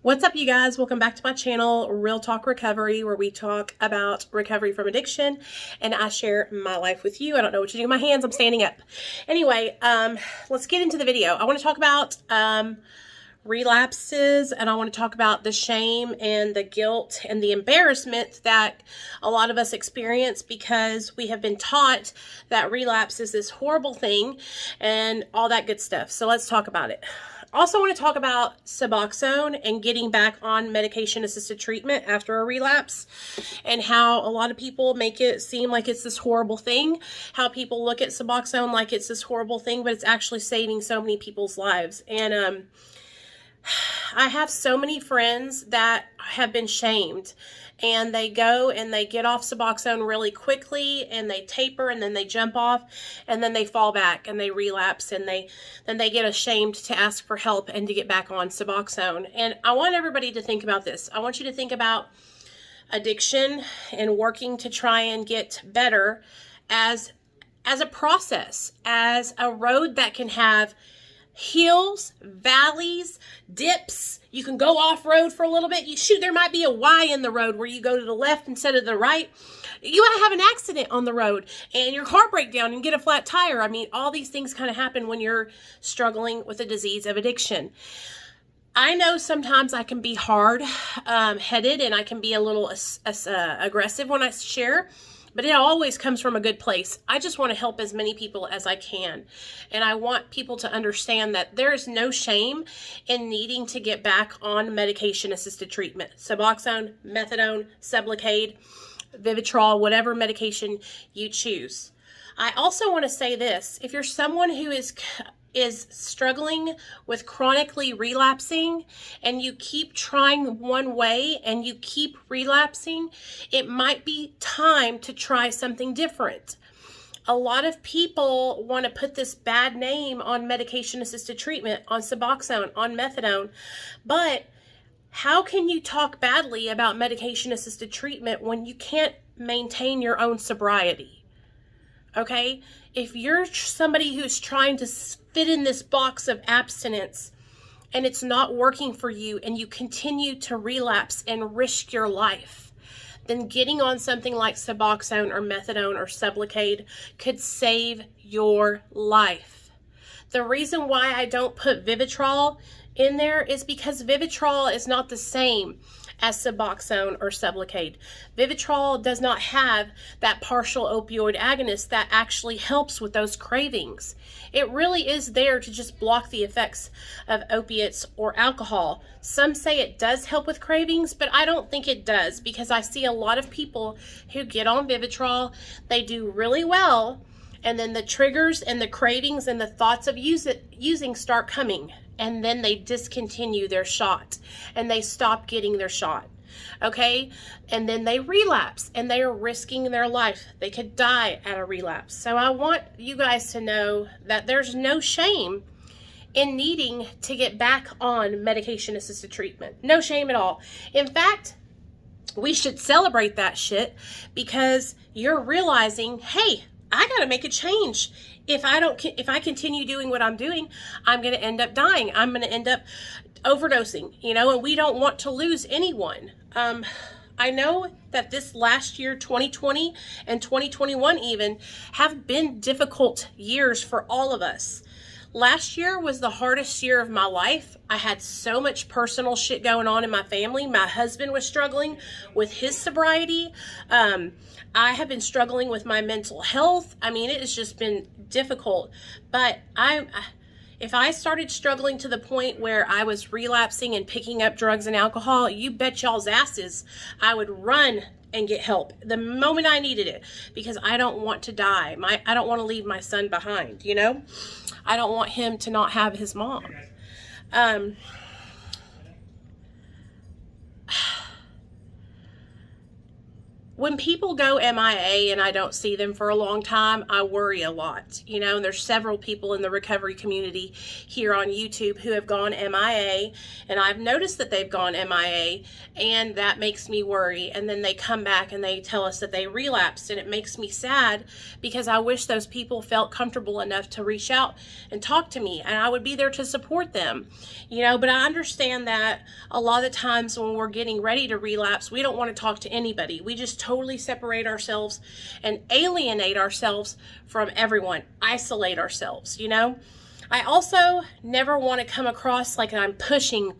What's up, you guys? Welcome back to my channel, Real Talk Recovery, where we talk about recovery from addiction and I share my life with you. I don't know what to do with my hands. I'm standing up. Anyway, let's get into the video. I want to talk about relapses, and I want to talk about the shame and the guilt and the embarrassment that a lot of us experience because we have been taught that relapse is this horrible thing and all that good stuff. So let's talk about it. Also want to talk about suboxone and getting back on medication-assisted treatment after a relapse, and how a lot of people make it seem like it's this horrible thing, how people look at suboxone like it's this horrible thing, but it's actually saving so many people's lives. And I have so many friends that have been shamed, and they go and they get off suboxone really quickly and they taper and then they jump off and then they fall back and they relapse, and then they get ashamed to ask for help and to get back on suboxone. And I want everybody to think about this. I want you to think about addiction and working to try and get better as a process, as a road that can have hills, valleys, dips. You can go off-road for a little bit. There might be a Y in the road where you go to the left instead of the right. You might have an accident on the road and your car break down and get a flat tire. I mean, all these things kind of happen when you're struggling with a disease of addiction. I know sometimes I can be hard-headed and I can be a little aggressive when I share, but it always comes from a good place. I just want to help as many people as I can. And I want people to understand that there is no shame in needing to get back on medication-assisted treatment. Suboxone, methadone, Sublocade, Vivitrol, whatever medication you choose. I also want to say this. If you're someone who is struggling with chronically relapsing and you keep trying one way and you keep relapsing, it might be time to try something different. A lot of people want to put this bad name on medication-assisted treatment, on Suboxone, on methadone, but how can you talk badly about medication-assisted treatment when you can't maintain your own sobriety? Okay? If you're somebody who's trying to fit in this box of abstinence and it's not working for you and you continue to relapse and risk your life, then getting on something like Suboxone or methadone or Sublocade could save your life. The reason why I don't put Vivitrol in there is because Vivitrol is not the same as Suboxone or Sublocade. Vivitrol does not have that partial opioid agonist that actually helps with those cravings. It really is there to just block the effects of opiates or alcohol. Some say it does help with cravings, but I don't think it does, because I see a lot of people who get on Vivitrol, they do really well, and then the triggers and the cravings and the thoughts of using start coming. And then they discontinue their shot and they stop getting their shot. Okay? And then they relapse and they are risking their life. They could die at a relapse. So I want you guys to know that there's no shame in needing to get back on medication-assisted treatment. No shame at all. In fact, we should celebrate that shit, because you're realizing, hey, I got to make a change. If I continue doing what I'm doing, I'm going to end up dying. I'm going to end up overdosing, and we don't want to lose anyone. I know that this last year, 2020 and 2021 even, have been difficult years for all of us. Last year was the hardest year of my life. I had so much personal shit going on in my family. My husband was struggling with his sobriety. I have been struggling with my mental health. I mean, it has just been difficult. But if I started struggling to the point where I was relapsing and picking up drugs and alcohol, you bet y'all's asses I would run and get help the moment I needed it, because I don't want to die. I don't want to leave my son behind, I don't want him to not have his mom. when people go MIA and I don't see them for a long time, I worry a lot. You know, and there's several people in the recovery community here on YouTube who have gone MIA, and I've noticed that they've gone MIA, and that makes me worry. And then they come back and they tell us that they relapsed, and it makes me sad because I wish those people felt comfortable enough to reach out and talk to me, and I would be there to support them. You know, but I understand that a lot of times when we're getting ready to relapse, we don't want to talk to anybody. We just totally separate ourselves and alienate ourselves from everyone, isolate ourselves, you know. I also never want to come across like I'm pushing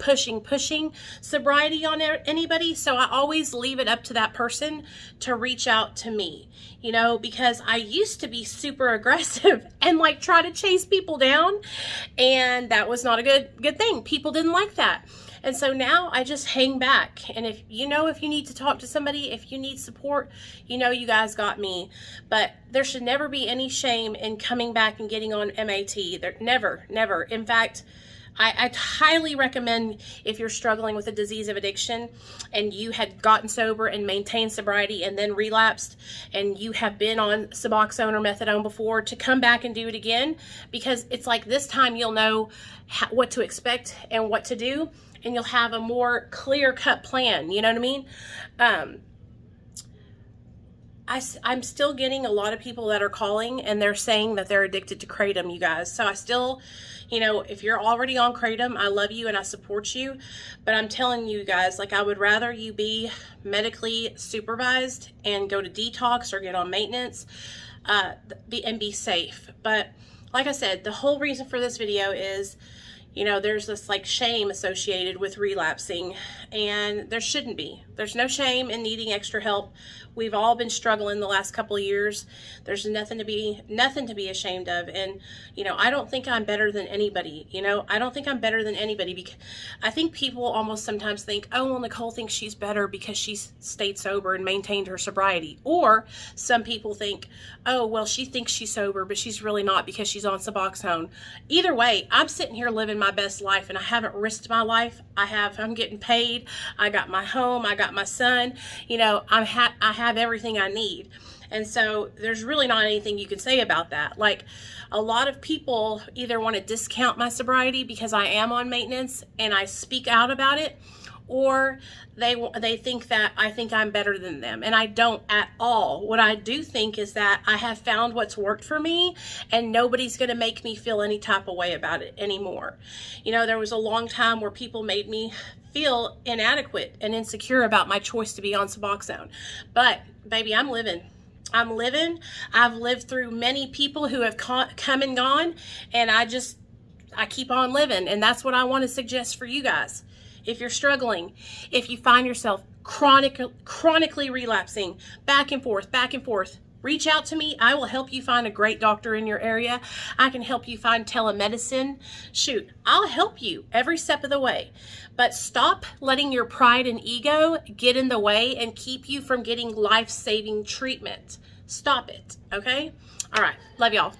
sobriety on anybody, so I always leave it up to that person to reach out to me, you know, because I used to be super aggressive and like try to chase people down, and that was not a good thing. People didn't like that. And so now I just hang back. And if you need to talk to somebody, if you need support, you know, you guys got me. But there should never be any shame in coming back and getting on MAT. Never. In fact, I highly recommend, if you're struggling with a disease of addiction and you had gotten sober and maintained sobriety and then relapsed, and you have been on suboxone or methadone before, to come back and do it again, because it's like this time you'll know what to expect and what to do, and you'll have a more clear-cut plan. You know what I mean? I'm still getting a lot of people that are calling and they're saying that they're addicted to kratom, you guys. So I still, you know, if you're already on kratom, I love you and I support you. But I'm telling you guys, like, I would rather you be medically supervised and go to detox or get on maintenance and be safe. But like I said, the whole reason for this video is, you know, there's this like shame associated with relapsing, and there shouldn't be. There's no shame in needing extra help. We've all been struggling the last couple of years. There's nothing to be ashamed of. And, you know, I don't think I'm better than anybody. You know, I don't think I'm better than anybody, because I think people almost sometimes think, oh, well, Nicole thinks she's better because she's stayed sober and maintained her sobriety. Or some people think, oh, well, she thinks she's sober, but she's really not because she's on suboxone. Either way, I'm sitting here living my best life, and I haven't risked my life. I'm getting paid. I got my home. I got my son. You know, I have everything I need. And so there's really not anything you can say about that. Like, a lot of people either want to discount my sobriety because I am on maintenance and I speak out about it, or they think that I think I'm better than them, and I don't at all. What I do think is that I have found what's worked for me, and nobody's going to make me feel any type of way about it anymore. You know, there was a long time where people made me feel inadequate and insecure about my choice to be on suboxone. But baby, I'm living. I've lived through many people who have come and gone, and I keep on living. And that's what I want to suggest for you guys. If you're struggling, if you find yourself chronically relapsing back and forth, reach out to me. I will help you find a great doctor in your area. I can help you find telemedicine. Shoot, I'll help you every step of the way. But stop letting your pride and ego get in the way and keep you from getting life-saving treatment. Stop it, okay? All right, love y'all.